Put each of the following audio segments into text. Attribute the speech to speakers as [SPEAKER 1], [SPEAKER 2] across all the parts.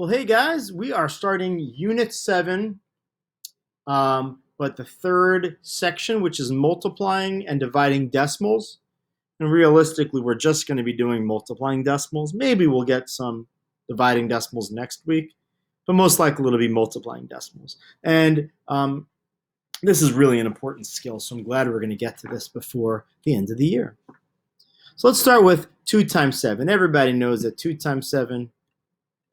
[SPEAKER 1] Well, hey guys, we are starting Unit 7, but the third section, which is multiplying and dividing decimals. And realistically, we're just going to be doing multiplying decimals. Maybe we'll get some dividing decimals next week, but most likely it'll be multiplying decimals. And this is really an important skill, so I'm glad we're going to get to this before the end of the year. So let's start with 2 times 7. Everybody knows that 2 times 7,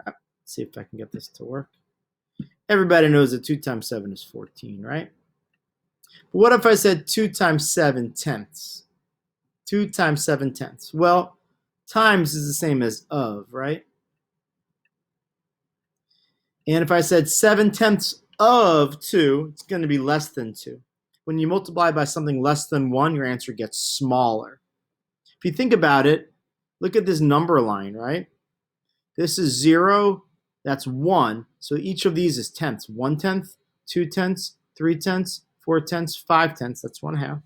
[SPEAKER 1] let's see if I can get this to work. Everybody knows that 2 times 7 is 14, right? But what if I said 2 times 7 tenths? 2 times 7 tenths. Well, times is the same as of, right? And if I said 7 tenths of 2, it's going to be less than 2. When you multiply by something less than 1, your answer gets smaller. If you think about it, look at this number line, right? This is 0, that's 1. So each of these is tenths. 1 tenth, 2 tenths, 3 tenths, 4 tenths, 5 tenths, that's 1/2.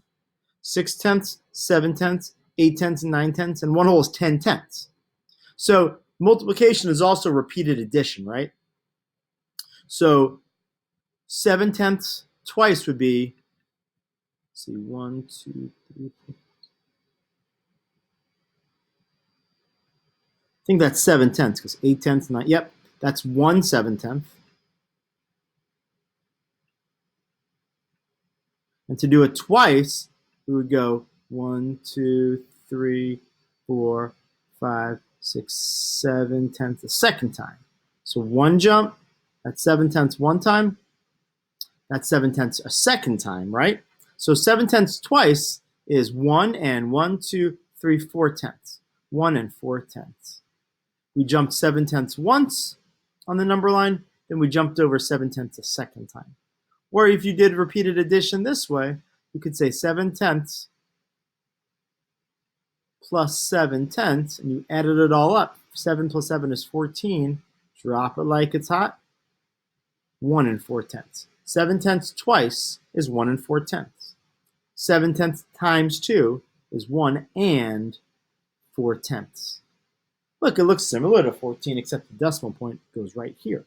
[SPEAKER 1] 6 tenths, 7 tenths, 8 tenths, and 9 tenths, and 1 whole is 10 tenths. So multiplication is also repeated addition, right? So 7 tenths twice would be, let's see, 1, 2, 3, 4. I think that's 7 tenths because 8 tenths, 9. Yep, that's 1 7/10. And to do it twice, we would go 1, 2, 3, 4, 5, 6, 7 tenths a second time. So one jump, that's 7 tenths one time. That's 7 tenths a second time, right? So 7 tenths twice is 1 and 1, 2, 3, 4 tenths. 1 and 4 tenths. We jumped 7 tenths once on the number line, then we jumped over 7 tenths a second time. Or if you did repeated addition this way, you could say 7 tenths plus 7 tenths, and you added it all up. 7 plus 7 is 14. Drop it like it's hot. 1 and 4 tenths. 7 tenths twice is 1 and 4 tenths. 7 tenths times 2 is 1 and 4 tenths. Look, it looks similar to 14, except the decimal point goes right here.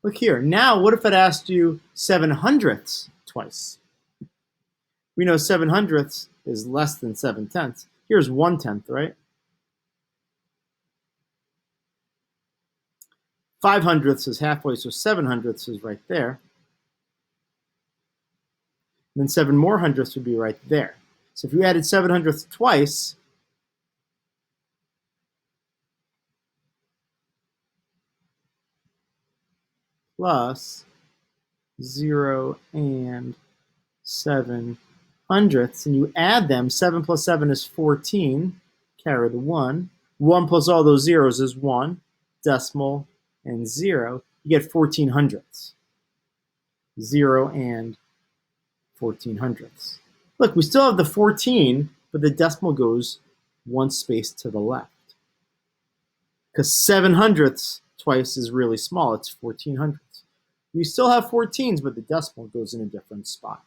[SPEAKER 1] Look here. Now, what if it asked you 7/100ths twice? We know 7/100ths is less than 7 tenths. Here's 1 tenth, right? 5/100ths is halfway, so 7/100ths is right there. And then 7 more hundredths would be right there. So if you added 7/100ths twice, plus 0 and 7/100ths, and you add them, 7 plus 7 is 14, carry the 1. 1 plus all those zeros is 1, decimal and 0. You get 14/100ths. 0 and 14/100ths. Look, we still have the 14, but the decimal goes one space to the left. Because 7/100ths twice is really small, it's 14/100ths. We still have 14s, but the decimal goes in a different spot.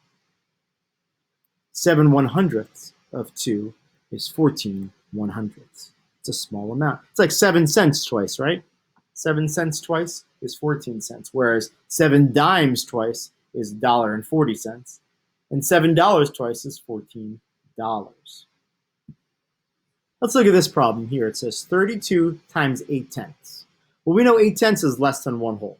[SPEAKER 1] 7/100ths of 2 is 14/100ths. It's a small amount. It's like 7 cents twice, right? 7 cents twice is 14 cents, whereas 7 dimes twice is $1.40, and $7 twice is $14. Let's look at this problem here. It says 32 times 8 tenths. Well, we know 8 tenths is less than 1 whole.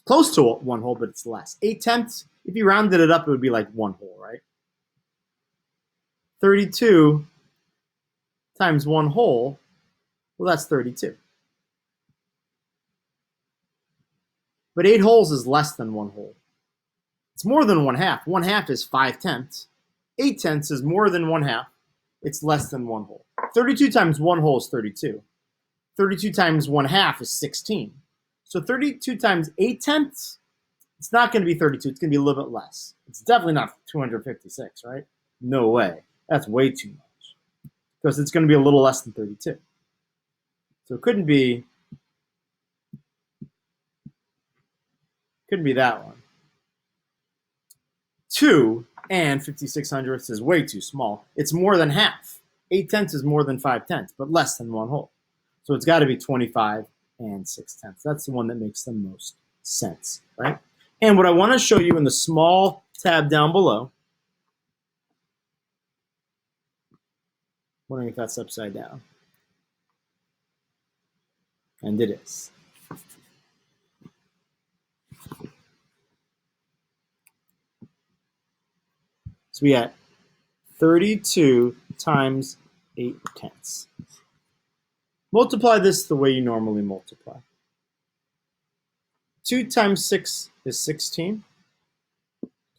[SPEAKER 1] Close to 1 whole, but it's less. 8 tenths, if you rounded it up, it would be like 1 whole, right? 32 times 1 whole, well, that's 32. But 8 wholes is less than 1 whole. It's more than 1/2. 1/2 is 5 tenths. 8 tenths is more than 1/2. It's less than 1 whole. 32 times 1 whole is 32. 32 times 1/2 is 16. So 32 times 8 tenths, it's not going to be 32. It's going to be a little bit less. It's definitely not 256, right? No way. That's way too much. Because it's going to be a little less than 32. So it couldn't be that one. 2 and 56/100ths is way too small. It's more than half. 8/10 is more than 5/10, but less than 1 whole. So it's got to be 25 and 6/10. That's the one that makes the most sense, right? And what I want to show you in the small tab down below, wondering if that's upside down. And it is. So we got 32 times 8/10. Multiply this the way you normally multiply. 2 times 6 is 16.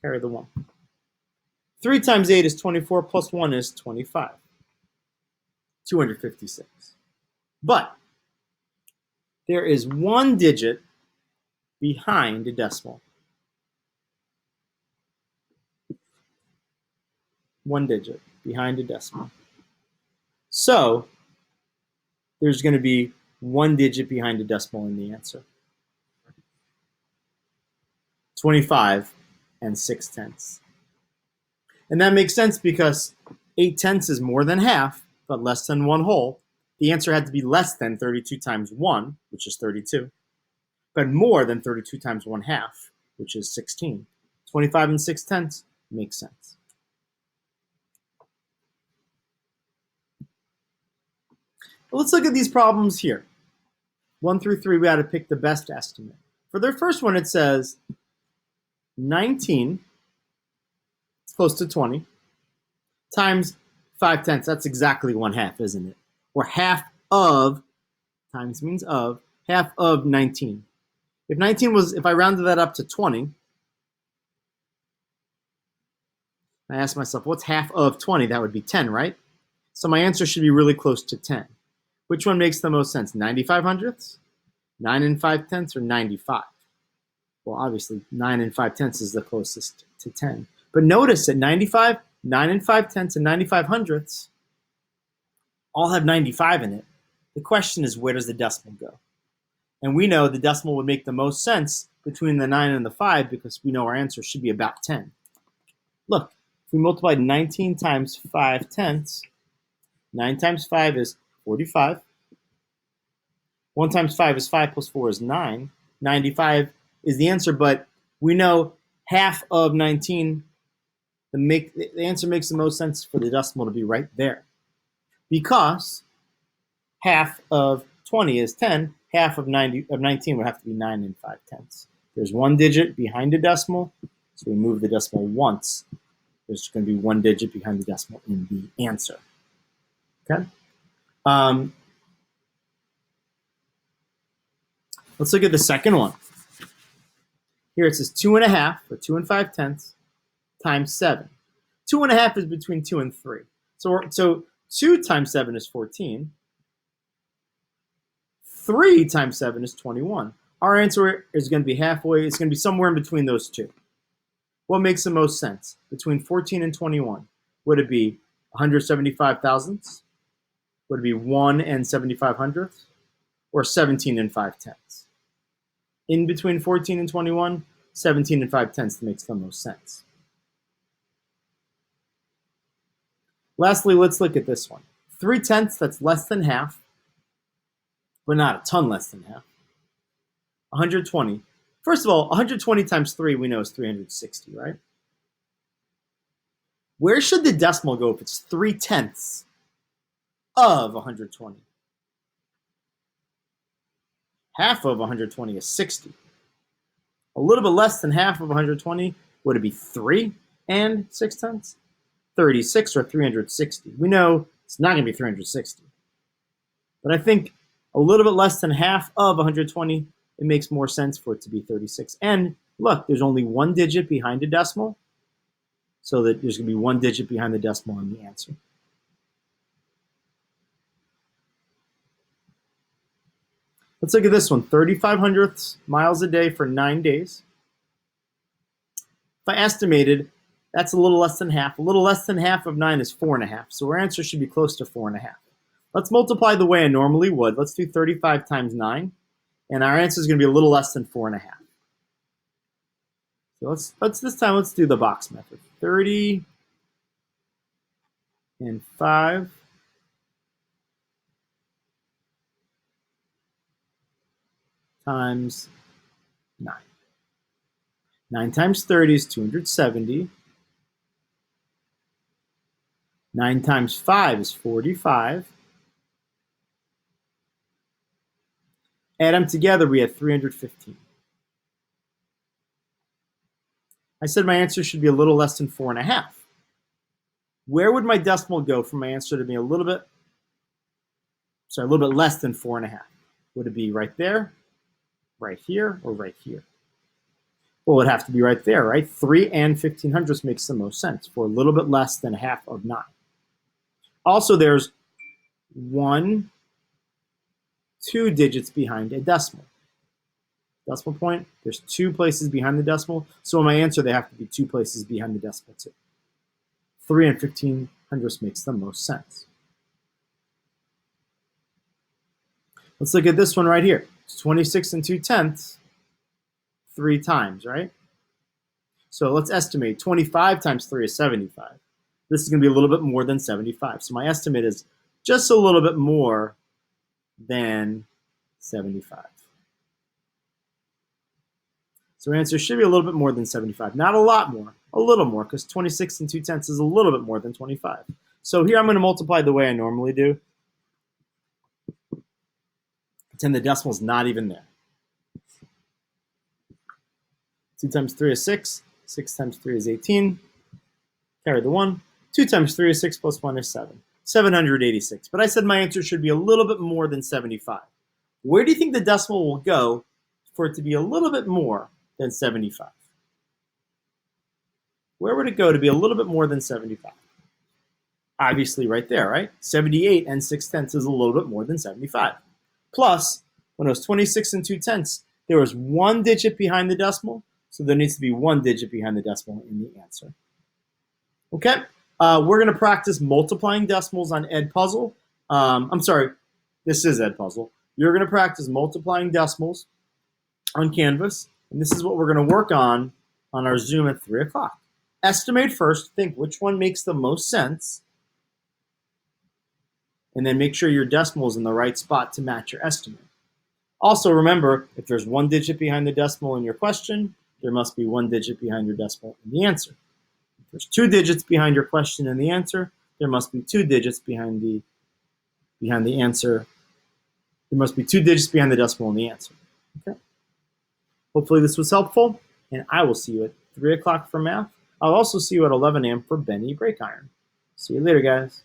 [SPEAKER 1] Carry the 1. 3 times 8 is 24, plus 1 is 25. 256. But there is 1 digit behind a decimal. 1 digit behind a decimal. So there's going to be 1 digit behind a decimal in the answer. 25 and 6/10. And that makes sense because 8/10 is more than half, but less than 1 whole. The answer had to be less than 32 times 1, which is 32, but more than 32 times 1/2, which is 16. 25 and 6/10 makes sense. But let's look at these problems here. 1 through 3, we got to pick the best estimate. For the first one, it says 19, it's close to 20, times 5/10. That's exactly 1/2, isn't it? Or half of, times means of, half of 19. If 19 was, if I rounded that up to 20, I asked myself, what's half of 20? That would be 10, right? So my answer should be really close to 10. Which one makes the most sense? 95 hundredths, 9 and 5/10, or 95? Well, obviously, 9 and 5/10 is the closest to 10. But notice that 95, 9 and 5/10, and 95 hundredths all have 95 in it. The question is, where does the decimal go? And we know the decimal would make the most sense between the 9 and the 5 because we know our answer should be about 10. Look, if we multiplied 19 times 5/10, 9 times 5 is 45. 1 times 5 is 5 plus 4 is 9. 95 is the answer, but we know half of 19, the answer makes the most sense for the decimal to be right there. Because half of 20 is 10, half of 19 would have to be 9 and 5/10. There's 1 digit behind a decimal, so we move the decimal once. There's going to be 1 digit behind the decimal in the answer. Okay? Let's look at the second one. Here it says 2.5, or 2 and 5/10, times 7. 2.5 is between 2 and 3. So 2 times 7 is 14. 3 times 7 is 21. Our answer is going to be halfway. It's going to be somewhere in between those two. What makes the most sense? Between 14 and 21. Would it be 175 thousandths? Would it be 1 and 75 hundredths? Or 17 and 5/10? In between 14 and 21, 17 and 5/10 makes the most sense. Lastly, let's look at this one. 3/10, that's less than half, but not a ton less than half. 120. First of all, 120 times 3 we know is 360, right? Where should the decimal go if it's 3/10 of 120? Half of 120 is 60. A little bit less than half of 120, would it be 3 and 6/10? 36 or 360. We know it's not going to be 360. But I think a little bit less than half of 120, it makes more sense for it to be 36. And look, there's only 1 digit behind a decimal, so that there's going to be 1 digit behind the decimal in the answer. Let's look at this one, 35 hundredths miles a day for 9 days. If I estimated, that's a little less than half. A little less than half of 9 is 4.5, so our answer should be close to 4.5. Let's multiply the way I normally would. Let's do 35 times 9, and our answer is going to be a little less than 4.5. So let's do the box method. 30 and 5 times 9. 9 times 30 is 270. 9 times 5 is 45. Add them together, we have 315. I said my answer should be a little less than 4.5. Where would my decimal go for my answer to be a little bit less than 4.5? Would it be right there, right here, or right here? Well, it'd have to be right there, right? 3 and 1500ths makes the most sense for a little bit less than half of 9. Also, there's 1, 2 digits behind a decimal. Decimal point, there's 2 places behind the decimal. So in my answer, they have to be 2 places behind the decimal too. 3 and 1500ths makes the most sense. Let's look at this one right here. It's 26 and 2/10 3 times, right? So let's estimate 25 times 3 is 75. This is going to be a little bit more than 75. So my estimate is just a little bit more than 75. So our answer should be a little bit more than 75. Not a lot more, a little more, because 26 and 2/10 is a little bit more than 25. So here I'm going to multiply the way I normally do. Pretend the decimal's not even there. 2 times 3 is 6. 6 times 3 is 18. Carry the 1. 2 times 3 is 6 plus 1 is 7. 786. But I said my answer should be a little bit more than 75. Where do you think the decimal will go for it to be a little bit more than 75? Where would it go to be a little bit more than 75? Obviously right there, right? 78 and 6/10 is a little bit more than 75. Plus, when it was 26 and 2/10, there was 1 digit behind the decimal, so there needs to be 1 digit behind the decimal in the answer. Okay, we're going to practice multiplying decimals on Edpuzzle. I'm sorry, this is Edpuzzle. You're going to practice multiplying decimals on Canvas, and this is what we're going to work on our Zoom at 3 o'clock. Estimate first, think which one makes the most sense, and then make sure your decimal is in the right spot to match your estimate. Also remember, if there's 1 digit behind the decimal in your question, there must be 1 digit behind your decimal in the answer. If there's 2 digits behind your question and the answer, there must be 2 digits behind the answer. There must be 2 digits behind the decimal in the answer. Okay. Hopefully this was helpful, and I will see you at 3 o'clock for math. I'll also see you at 11 a.m. for Benny Break Iron. See you later, guys.